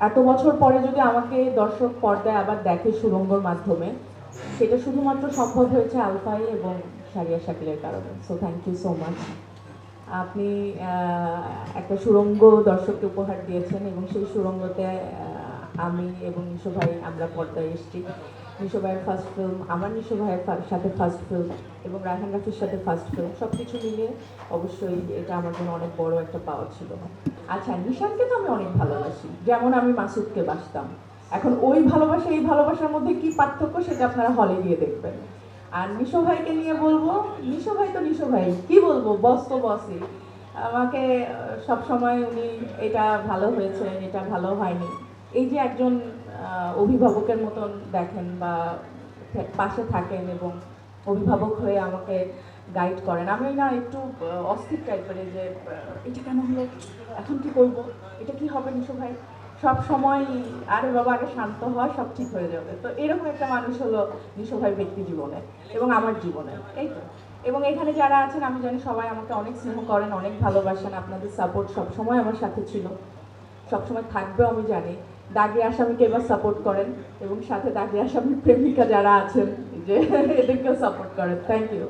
এত বছর পরে যদি আমাকে দর্শক পর্দায় আবার দেখে সুরঙ্গর মাধ্যমে, সেটা শুধুমাত্র সম্ভব হয়েছে আলফাই এবং সারিয়া শাকিলের কারণে। So thank you so much. আপনি একটা সুরঙ্গ দর্শককে উপহার দিয়েছেন এবং সেই সুরঙ্গতে আমি এবং নিশো ভাই আমরা পর্দায় এসেছি। নিশো ভাইয়ের ফার্স্ট ফিল্ম, আমার নিশো ভাইয়ের সাথে ফার্স্ট ফিল্ম এবং রায়হান রাফির সাথে ফার্স্ট ফিল্ম, সব কিছু মিলিয়ে অবশ্যই এটা আমার জন্য অনেক বড় একটা পাওয়া ছিল। আচ্ছা, নিশানকে তো আমি অনেক ভালোবাসি, যেমন আমি মাসুদকে বাসতাম। এখন ওই ভালোবাসা এই ভালোবাসার মধ্যে কি পার্থক্য সেটা আপনারা হলে গিয়ে দেখবেন। আর নিশো ভাইকে নিয়ে বলবো, নিশো ভাই তো নিশো ভাই, কি বলবো, বস তো বসই। আমাকে সব সময় উনি এটা ভালো হয়েছে, এটা ভালো হয়নি, এই যে একজন অভিভাবকের মতন দেখেন বা পাশে থাকেন এবং অভিভাবক হয়ে আমাকে গাইড করেন। আমি না একটু অস্থির টাইপের, যে এটা কেন হলো, এখন কি করব, এটা কি হবে নিশো ভাই, সব সময় আরে বাবা আগে শান্ত হয়, সব ঠিক হয়ে যাবে। তো এরকম একটা মানুষ হলো নিশো ভাই ব্যক্তি জীবনে এবং আমার জীবনে, এই তো। এবং এখানে যারা আছেন আমি জানি সবাই আমাকে অনেক স্নেহ করেন, অনেক ভালোবাসেন, আপনাদের সাপোর্ট সবসময় আমার সাথে ছিল, সবসময় থাকবেও আমি জানি। দাগি আসামিকে এবার সাপোর্ট করেন এবং সাথে দাগি আসামির প্রেমিকা যারা আছেন যে এদেরকেও সাপোর্ট করেন। Thank you.